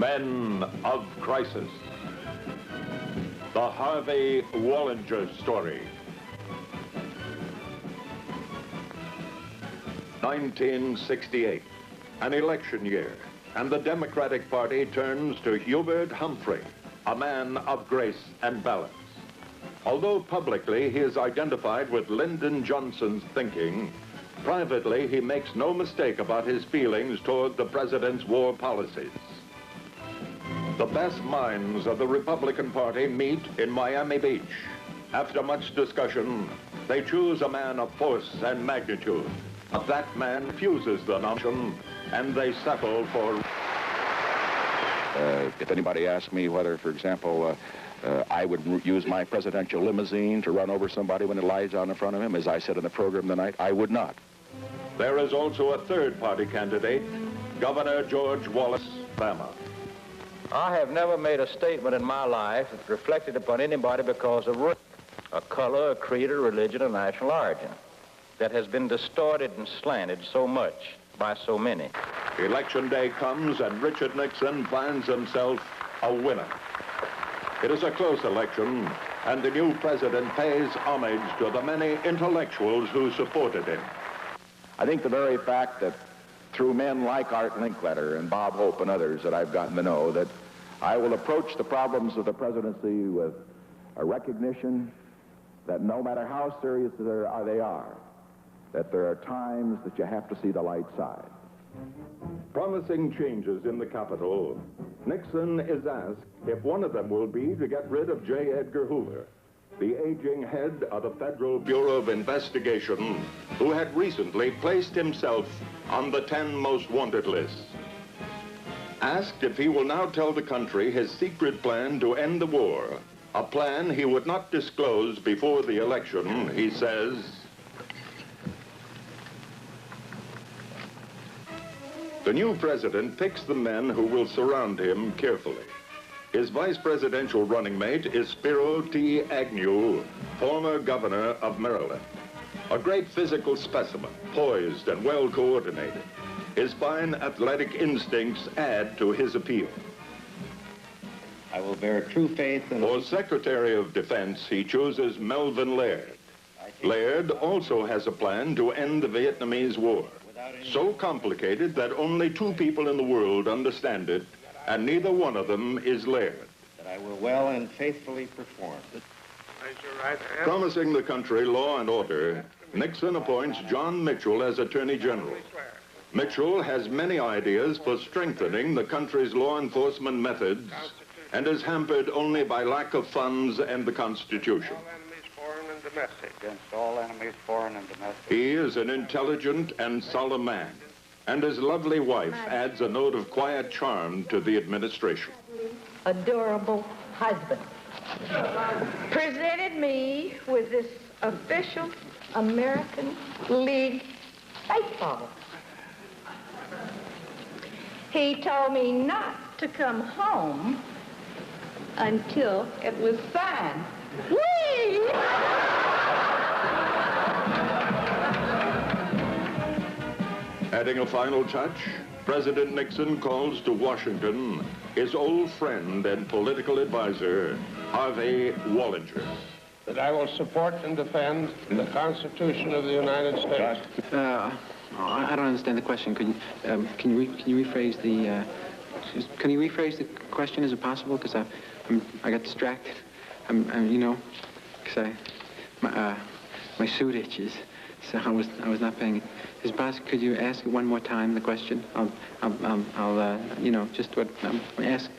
Men of Crisis. The Harvey Wallinger Story. 1968, an election year, and the Democratic Party turns to Hubert Humphrey, a man of grace and balance. Although publicly he is identified with Lyndon Johnson's thinking, privately he makes no mistake about his feelings toward the president's war policies. The best minds of the Republican Party meet in Miami Beach. After much discussion, they choose a man of force and magnitude. But that man refuses the nomination, and they settle for... If anybody asked me whether, for example, I would use my presidential limousine to run over somebody when it lies down in front of him, as I said in the program tonight, I would not. There is also a third party candidate, Governor George Wallace, Alabama. I have never made a statement in my life that reflected upon anybody because of race, a color, a creed, a religion, or national origin, that has been distorted and slanted so much by so many. Election day comes and Richard Nixon finds himself a winner. It is a close election, and the new president pays homage to the many intellectuals who supported him. I think the very fact that through men like Art Linkletter and Bob Hope and others that I've gotten to know, that I will approach the problems of the presidency with a recognition that no matter how serious they are, that there are times that you have to see the light side. Promising changes in the Capitol, Nixon is asked if one of them will be to get rid of J. Edgar Hoover, the aging head of the Federal Bureau of Investigation, who had recently placed himself on the 10 most wanted list. Asked if he will now tell the country his secret plan to end the war, a plan he would not disclose before the election, he says, the new president picks the men who will surround him carefully. His vice presidential running mate is Spiro T. Agnew, former governor of Maryland. A great physical specimen, poised and well coordinated. His fine athletic instincts add to his appeal. I will bear true faith in... For Secretary of Defense, he chooses Melvin Laird. Laird also has a plan to end the Vietnamese War. So complicated that only 2 people in the world understand it, and neither one of them is Laird. That I will well and faithfully perform. Promising the country law and order, Nixon appoints John Mitchell as Attorney General. Mitchell has many ideas for strengthening the country's law enforcement methods and is hampered only by lack of funds and the Constitution. Against all enemies, foreign and domestic. He is an intelligent and solemn man, and his lovely wife adds a note of quiet charm to the administration. Adorable husband presented me with this official American League baseball. He told me not to come home until it was signed. Whee! Adding a final touch, President Nixon calls to Washington his old friend and political advisor, Harvey Wallinger. That I will support and defend the Constitution of the United States. I don't understand the question. Can you rephrase the? Can you rephrase the question? Is it possible? Because I got distracted. You know, because my suit itches, so I was not paying it. Is possible? Could you ask it one more time? The question. I'll you know, just what ask.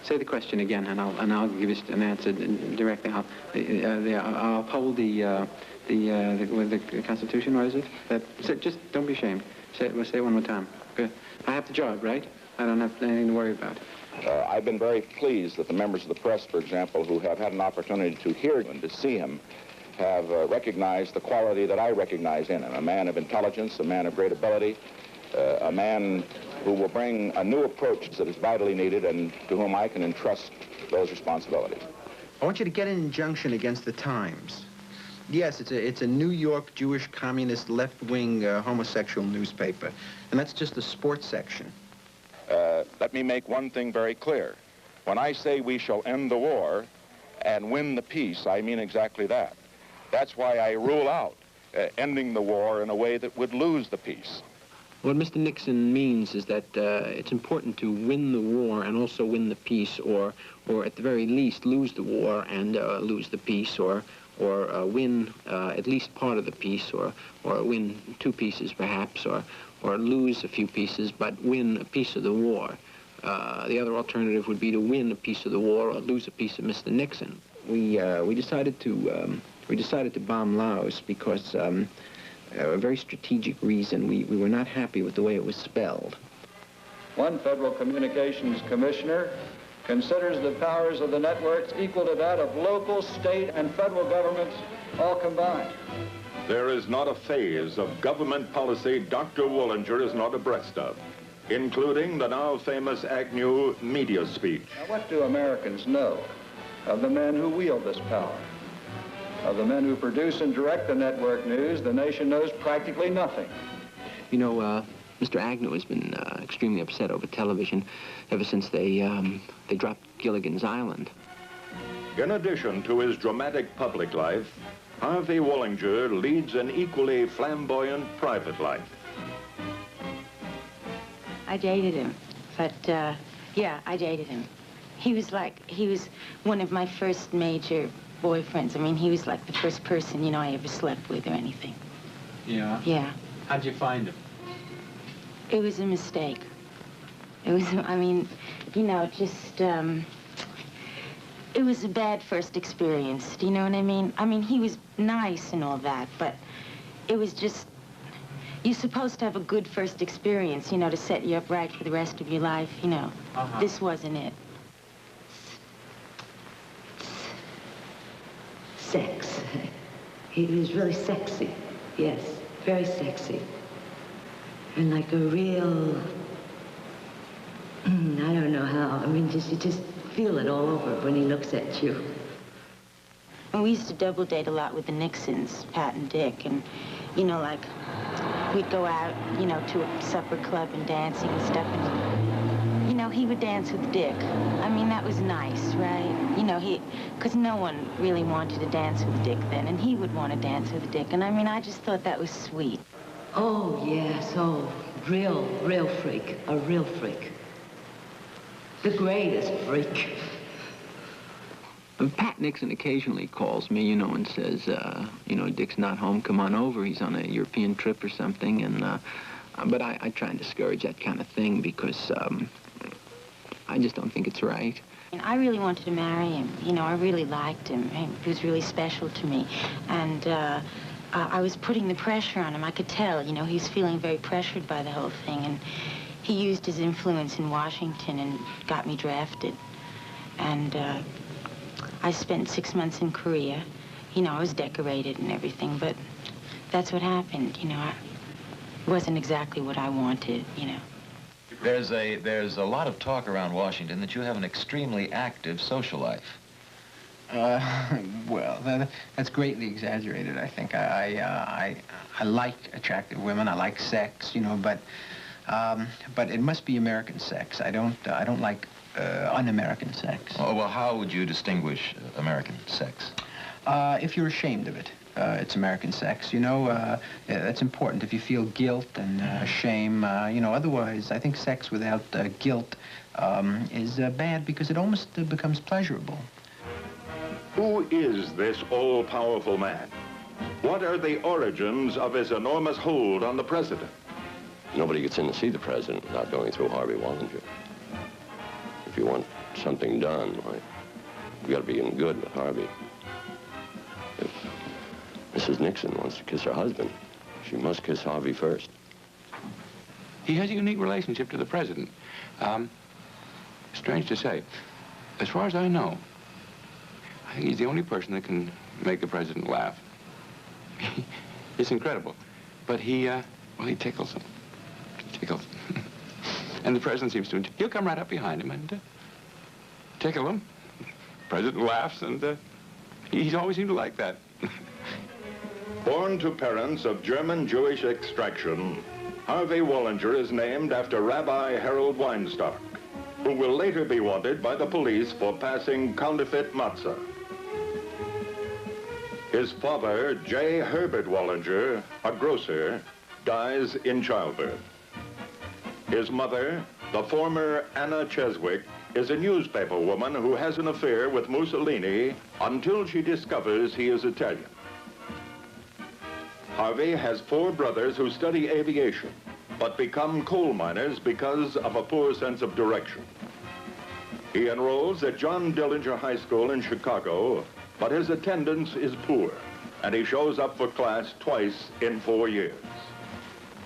Say the question again, and I'll give you an answer directly. I'll uphold the Constitution. What is it? Just don't be ashamed. Say it one more time. Good. I have the job, right? I don't have anything to worry about. I've been very pleased that the members of the press, for example, who have had an opportunity to hear and to see him, have recognized the quality that I recognize in him. A man of intelligence, a man of great ability, a man who will bring a new approach that is vitally needed and to whom I can entrust those responsibilities. I want you to get an injunction against the Times. Yes, it's a New York Jewish communist left-wing homosexual newspaper, and that's just the sports section. Let me make one thing very clear. When I say we shall end the war and win the peace, I mean exactly that. That's why I rule out ending the war in a way that would lose the peace. What Mr. Nixon means is that it's important to win the war and also win the peace, or at the very least lose the war and lose the peace, or win at least part of the peace, or win 2 pieces perhaps, or lose a few pieces but win a piece of the war. The other alternative would be to win a piece of the war or lose a piece of Mr. Nixon. We decided to bomb Laos because a very strategic reason. We were not happy with the way it was spelled. One Federal Communications Commissioner considers the powers of the networks equal to that of local, state, and federal governments all combined. There is not a phase of government policy Dr. Wallinger is not abreast of, including the now famous Agnew media speech. Now, what do Americans know of the men who wield this power? Of the men who produce and direct the network news, the nation knows practically nothing. You know, Mr. Agnew has been extremely upset over television ever since they dropped Gilligan's Island. In addition to his dramatic public life, Harvey Wallinger leads an equally flamboyant private life. I dated him, but yeah, I dated him. He was one of my first major boyfriends. I mean, he was like the first person, you know, I ever slept with or anything. Yeah? Yeah. How'd you find him? It was a mistake. It was, I mean, you know, just, it was a bad first experience. Do you know what I mean? I mean, he was nice and all that, but it was just, you're supposed to have a good first experience, you know, to set you up right for the rest of your life, you know. This wasn't it. Sex. He was really sexy. Yes, very sexy. And like a real, I don't know how. I mean, you just feel it all over when he looks at you. And we used to double date a lot with the Nixons, Pat and Dick, and, you know, like, we'd go out, you know, to a supper club and dancing and stuff, and, you know, he would dance with Dick. I mean, that was nice, right? You know, because no one really wanted to dance with Dick then, and he would want to dance with Dick, and I mean, I just thought that was sweet. Oh, yes, oh, real freak, a real freak. The greatest freak. Pat Nixon occasionally calls me, you know, and says, you know, Dick's not home, come on over, he's on a European trip or something, and, but I try and discourage that kind of thing because, I just don't think it's right. And I really wanted to marry him, you know, I really liked him, he was really special to me, and, I was putting the pressure on him, I could tell, you know, he was feeling very pressured by the whole thing, and he used his influence in Washington and got me drafted, and, I spent 6 months in Korea. You know, I was decorated and everything, but that's what happened, you know. It wasn't exactly what I wanted, you know. There's a lot of talk around Washington that you have an extremely active social life. Well, that's greatly exaggerated, I think. I like attractive women. I like sex, you know, but it must be American sex. I don't like un-American sex. Oh, well, how would you distinguish American sex? If you're ashamed of it, it's American sex. You know, that's important. If you feel guilt and shame, you know, otherwise, I think sex without guilt is bad because it almost becomes pleasurable. Who is this all-powerful man? What are the origins of his enormous hold on the president? Nobody gets in to see the president without going through Harvey Wallinger. If you want something done, why, you got to be in good with Harvey. If Mrs. Nixon wants to kiss her husband, she must kiss Harvey first. He has a unique relationship to the president. Strange to say, as far as I know, I think he's the only person that can make the president laugh. It's incredible. But well, he tickles him. Tickles. And the president seems to, he'll come right up behind him and tickle him. The president laughs, and he's always seemed to like that. Born to parents of German Jewish extraction, Harvey Wallinger is named after Rabbi Harold Weinstock, who will later be wanted by the police for passing counterfeit matzah. His father, J. Herbert Wallinger, a grocer, dies in childbirth. His mother, the former Anna Cheswick, is a newspaper woman who has an affair with Mussolini until she discovers he is Italian. Harvey has 4 brothers who study aviation, but become coal miners because of a poor sense of direction. He enrolls at John Dillinger High School in Chicago, but his attendance is poor, and he shows up for class twice in 4 years.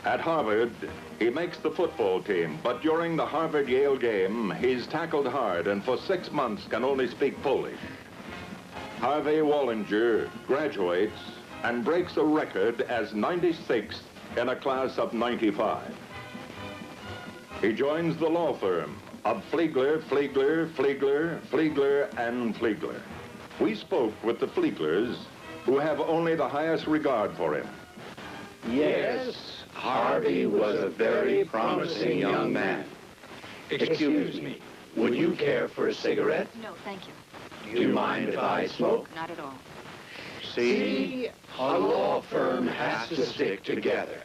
At Harvard, he makes the football team, but during the Harvard-Yale game, he's tackled hard and for 6 months can only speak Polish. Harvey Wallinger graduates and breaks a record as 96th in a class of 95. He joins the law firm of Fliegler, Fliegler, Fliegler, Fliegler, and Fliegler. We spoke with the Flieglers, who have only the highest regard for him. Yes, Harvey was a very promising young man. Excuse me, would you care for a cigarette? No, thank you. Do you mind if I smoke? Not at all. See, a law firm has to stick together.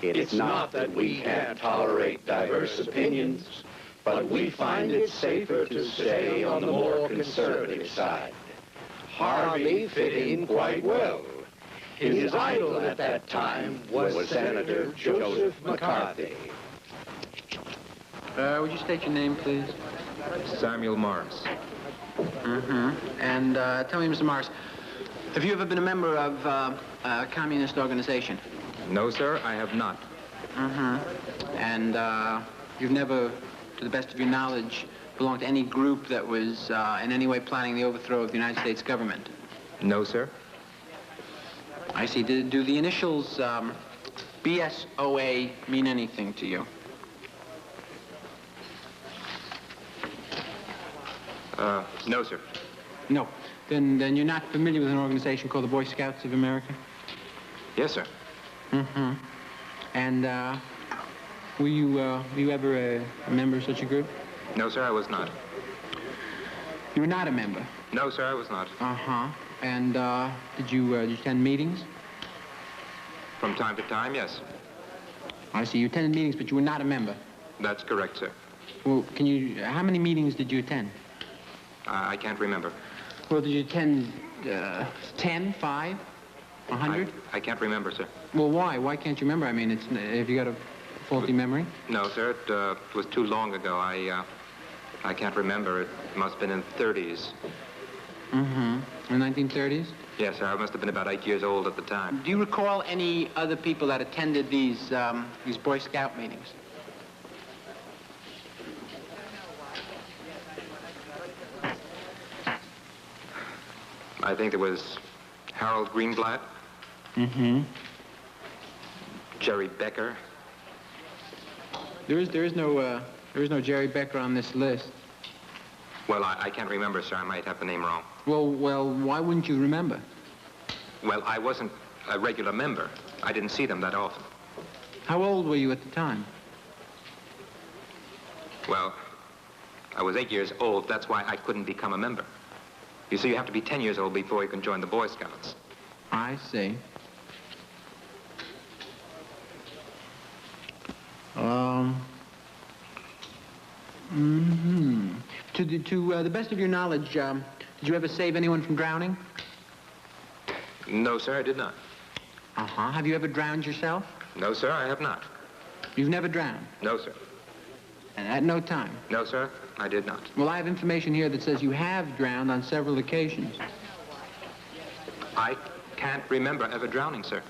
It's not that we can't tolerate diverse opinions, but we find it safer to stay on the more conservative side. Harvey fit in quite well. His idol at that time was Senator Joseph McCarthy. Would you state your name, please? Samuel Morris. And tell me, Mr. Morris, have you ever been a member of a communist organization? No, sir, I have not. And you've never, to the best of your knowledge, belonged to any group that was in any way planning the overthrow of the United States government? No, sir. I see. Do the initials BSOA mean anything to you? No, sir. No. Then you're not familiar with an organization called the Boy Scouts of America? Yes, sir. And were you ever a member of such a group? No, sir, I was not. You were not a member? No, sir, I was not. And did you attend meetings? From time to time, yes. I see. You attended meetings, but you were not a member? That's correct, sir. Well, how many meetings did you attend? I can't remember. Well, did you attend 10, 5, 100? I can't remember, sir. Well, why? Why can't you remember? I mean, have you got a faulty memory? No, sir. It was too long ago. I can't remember. It must have been in the 30s. In the 1930s? Yes, sir. I must have been about 8 years old at the time. Do you recall any other people that attended these Boy Scout meetings? I think there was Harold Greenblatt. Jerry Becker. There is no Jerry Becker on this list. Well, I can't remember, sir. I might have the name wrong. Well, why wouldn't you remember? Well, I wasn't a regular member. I didn't see them that often. How old were you at the time? Well, I was 8 years old. That's why I couldn't become a member. You see, you have to be 10 years old before you can join the Boy Scouts. I see. To the best of your knowledge, did you ever save anyone from drowning? No, sir, I did not. Have you ever drowned yourself? No, sir, I have not. You've never drowned? No, sir. And at no time? No, sir, I did not. Well, I have information here that says you have drowned on several occasions. I can't remember ever drowning, sir.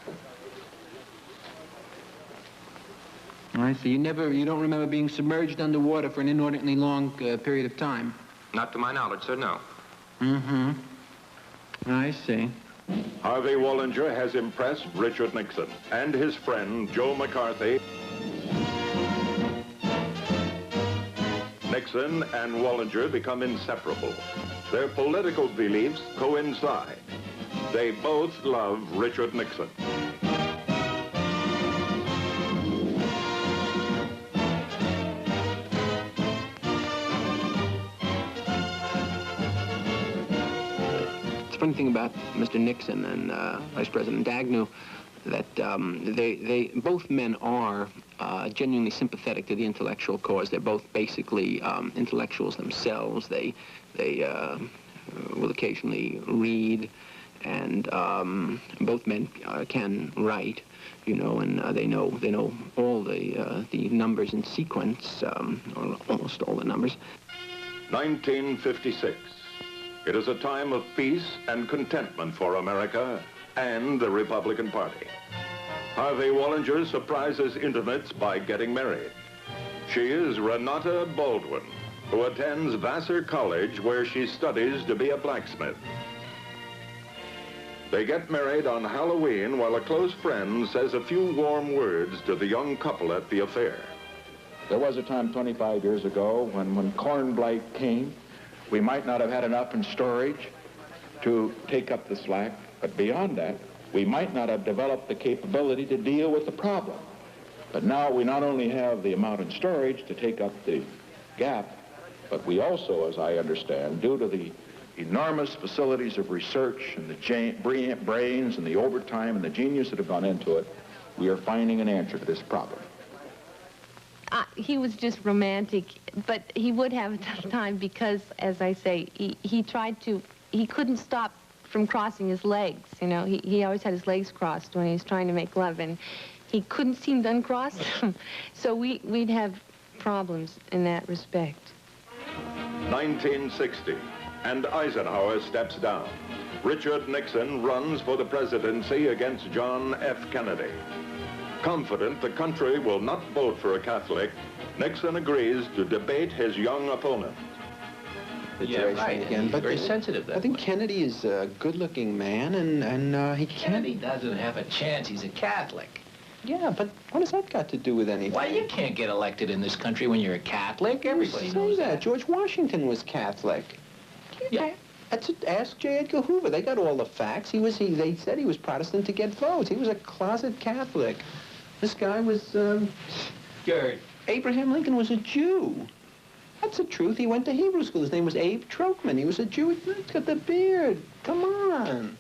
I see. You don't remember being submerged underwater for an inordinately long period of time? Not to my knowledge, sir, no. I see. Harvey Wallinger has impressed Richard Nixon and his friend Joe McCarthy. Nixon and Wallinger become inseparable. Their political beliefs coincide. They both love Richard Nixon. funny thing about Mr. Nixon and Vice President Agnew, that both men are genuinely sympathetic to the intellectual cause. They're both basically intellectuals themselves. They will occasionally read, and both men can write, you know, and they know all the numbers in sequence, or almost all the numbers. 1956. It is a time of peace and contentment for America and the Republican Party. Harvey Wallinger surprises intimates by getting married. She is Renata Baldwin, who attends Vassar College, where she studies to be a blacksmith. They get married on Halloween while a close friend says a few warm words to the young couple at the affair. There was a time 25 years ago when corn blight came. We might not have had enough in storage to take up the slack, but beyond that, we might not have developed the capability to deal with the problem. But now we not only have the amount in storage to take up the gap, but we also, as I understand, due to the enormous facilities of research and the brains and the overtime and the genius that have gone into it, we are finding an answer to this problem. He was just romantic, but he would have a tough time because, as I say, he couldn't stop from crossing his legs, you know. He always had his legs crossed when he was trying to make love, and he couldn't seem to uncross them. So we'd have problems in that respect. 1960, and Eisenhower steps down. Richard Nixon runs for the presidency against John F. Kennedy. Confident the country will not vote for a Catholic, Nixon agrees to debate his young opponent. Yeah, right. Again, but very sensitive that I think way. Kennedy is a good-looking man, and he can't... Kennedy doesn't have a chance. He's a Catholic. Yeah, but what has that got to do with anything? Why, you can't get elected in this country when you're a Catholic. Everybody Say knows that. George Washington was Catholic. Yeah. Ask J. Edgar Hoover. They got all the facts. They said he was Protestant to get votes. He was a closet Catholic. This guy was, Gerd. Abraham Lincoln was a Jew. That's the truth. He went to Hebrew school. His name was Abe Trochman. He was a Jew. He's got the beard. Come on.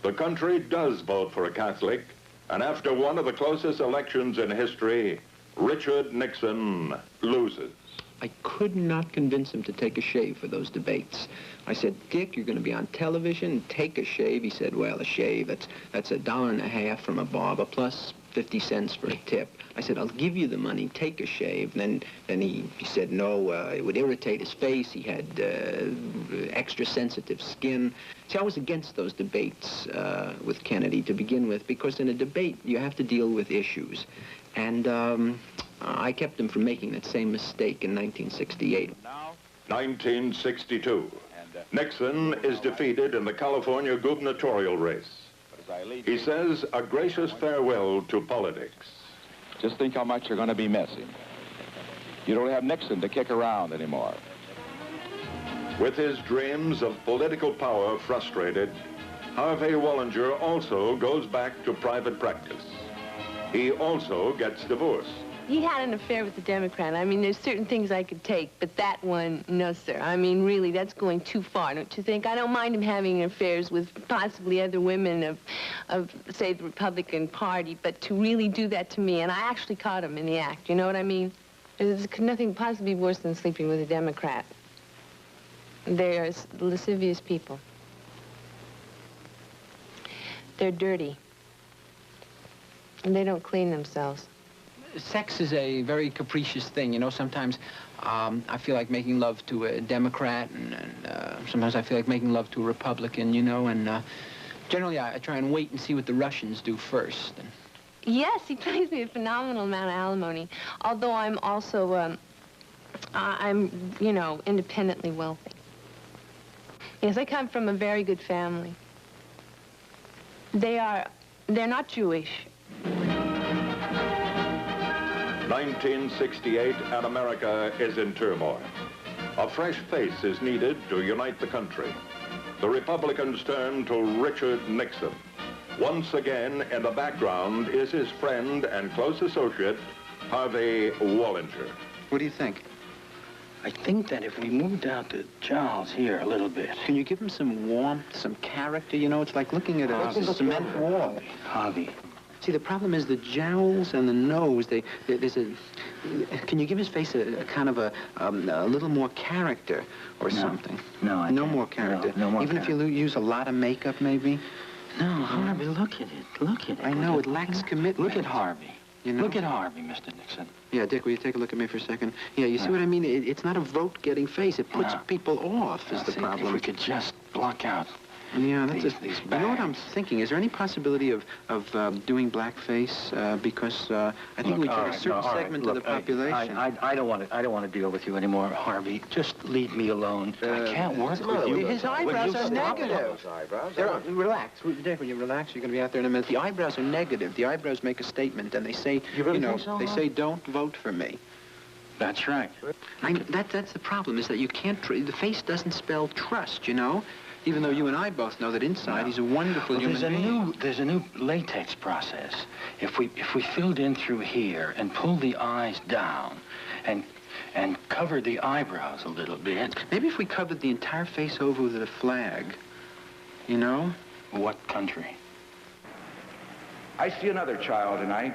The country does vote for a Catholic, and after one of the closest elections in history, Richard Nixon loses. I could not convince him to take a shave for those debates. I said, Dick, you're going to be on television. Take a shave. He said, well, a shave, that's $1.50 from a barber plus 50 cents for a tip. I said, I'll give you the money. Take a shave. And then he said, no, it would irritate his face. He had extra sensitive skin. See, I was against those debates with Kennedy to begin with, because in a debate, you have to deal with issues. And I kept him from making that same mistake in 1968. 1962. Nixon is defeated in the California gubernatorial race. He says a gracious farewell to politics. Just think how much you're going to be missing. You don't have Nixon to kick around anymore. With his dreams of political power frustrated, Harvey Wallinger also goes back to private practice. He also gets divorced. He had an affair with a Democrat. I mean, there's certain things I could take, but that one, no, sir. I mean, really, that's going too far, don't you think? I don't mind him having affairs with possibly other women of say, the Republican Party, but to really do that to me, and I actually caught him in the act, you know what I mean? There's nothing possibly worse than sleeping with a Democrat. They're lascivious people. They're dirty. And they don't clean themselves. Sex is a very capricious thing, you know. Sometimes I feel like making love to a Democrat, and sometimes I feel like making love to a Republican, you know, and generally I try and wait and see what the Russians do first. And... Yes, he pays me a phenomenal amount of alimony, although I'm also, I'm, you know, independently wealthy. Yes, I come from a very good family. They're not Jewish. 1968, and America is in turmoil. A fresh face is needed to unite the country. The Republicans turn to Richard Nixon. Once again, in the background is his friend and close associate, Harvey Wallinger. What do you think? I think that if we moved out the jowls here a little bit... Can you give him some warmth, some character? You know, it's like looking at a cement wall. Harvey. See, the problem is the jowls and the nose, there's a... Can you give his face a kind of a little more character or something? No, No more character. No more Even if you use a lot of makeup, maybe? No, Harvey, look at it. Look at it. I know, it lacks commitment. Look at Harvey. You know? Look at Harvey, Mr. Nixon. Yeah, Dick, will you take a look at me for a second? Yeah, you see what I mean? It's not a vote-getting face. It puts people off, is the problem. If we could just block out Yeah, that's these You know what I'm thinking? Is there any possibility of doing blackface? Because I think we get a certain segment of the population. I don't want to deal with you anymore, Harvey. Just leave me alone. I can't work with you. His eyebrows are negative. Relax. Dick, when you relax, you're going to be out there in a minute. The eyebrows are negative. The eyebrows make a statement, and they say, they say, don't vote for me. That's right. That's the problem, is that you can't... the face doesn't spell trust, you know? Even though you and I both know that inside he's a wonderful human being. There's a new latex process. If we filled in through here and pulled the eyes down and covered the eyebrows a little bit. Maybe if we covered the entire face over with a flag, you know? What country? I see another child tonight.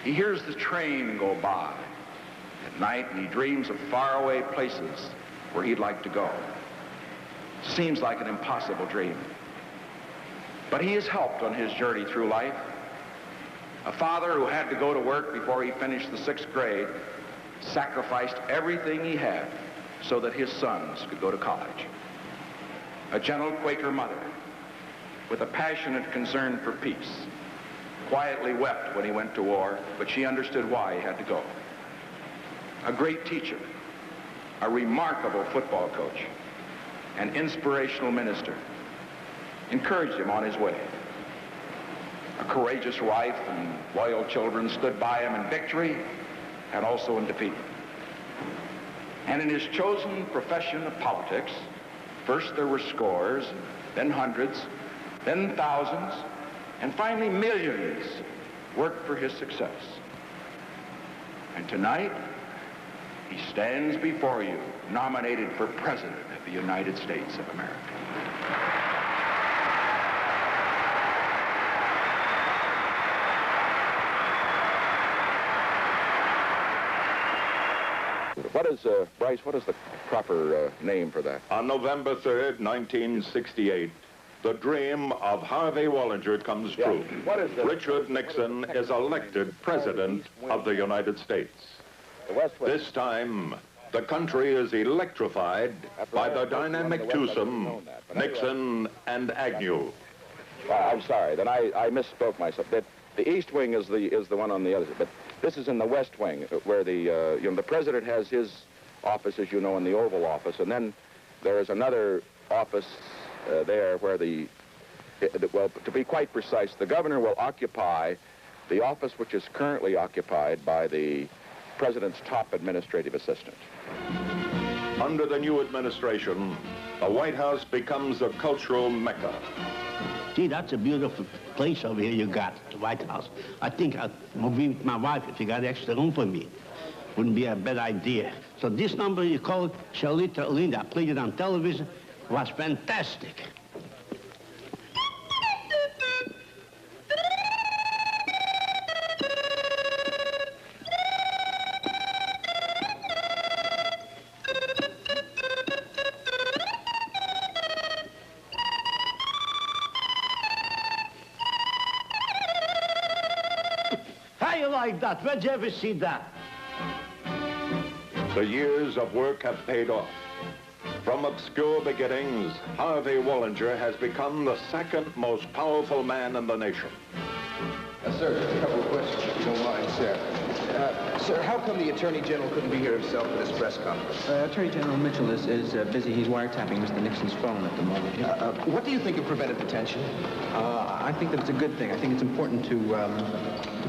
He hears the train go by at night, and he dreams of faraway places where he'd like to go. Seems like an impossible dream. But he is helped on his journey through life. A father who had to go to work before he finished the 6th grade sacrificed everything he had so that his sons could go to college. A gentle Quaker mother with a passionate concern for peace quietly wept when he went to war, but she understood why he had to go. A great teacher, a remarkable football coach, an inspirational minister, encouraged him on his way. A courageous wife and loyal children stood by him in victory and also in defeat. And in his chosen profession of politics, first there were scores, then hundreds, then thousands, and finally millions worked for his success. And tonight, he stands before you, nominated for President of the United States of America. What is, Bryce, what is the proper name for that? On November 3rd, 1968, the dream of Harvey Wallinger comes true. Richard Nixon is elected President of the United States. This time, the country is electrified by the dynamic twosome, Nixon and Agnew. I'm sorry, then I misspoke myself. The East Wing is the one on the other side, but this is in the West Wing, where the President has his office, as you know, in the Oval Office, and then there is another office there where well, to be quite precise, the Governor will occupy the office which is currently occupied by the President's top administrative assistant. Under the new administration, the White House becomes a cultural mecca. Gee, that's a beautiful place over here you got, the White House. I think I'll be with my wife if you got extra room for me. Wouldn't be a bad idea. So this number you called Charlita Linda. I played it on television. It was fantastic. Like that. Where'd you ever see that? The years of work have paid off. From obscure beginnings, Harvey Wallinger has become the second most powerful man in the nation. Sir, just a couple of questions, if you don't mind, sir. Sir, how come the Attorney General couldn't be here himself for this press conference? Attorney General Mitchell is busy. He's wiretapping Mr. Nixon's phone at the moment. What do you think of preventive detention? I think that it's a good thing. I think it's important to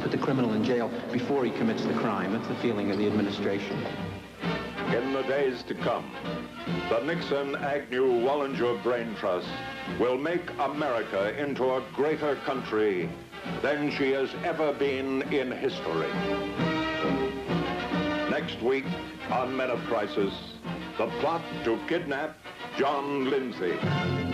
put the criminal in jail before he commits the crime. That's the feeling of the administration. In the days to come, the Nixon-Agnew-Wallinger Brain Trust will make America into a greater country than she has ever been in history. Next week on Men of Crisis, the plot to kidnap John Lindsay.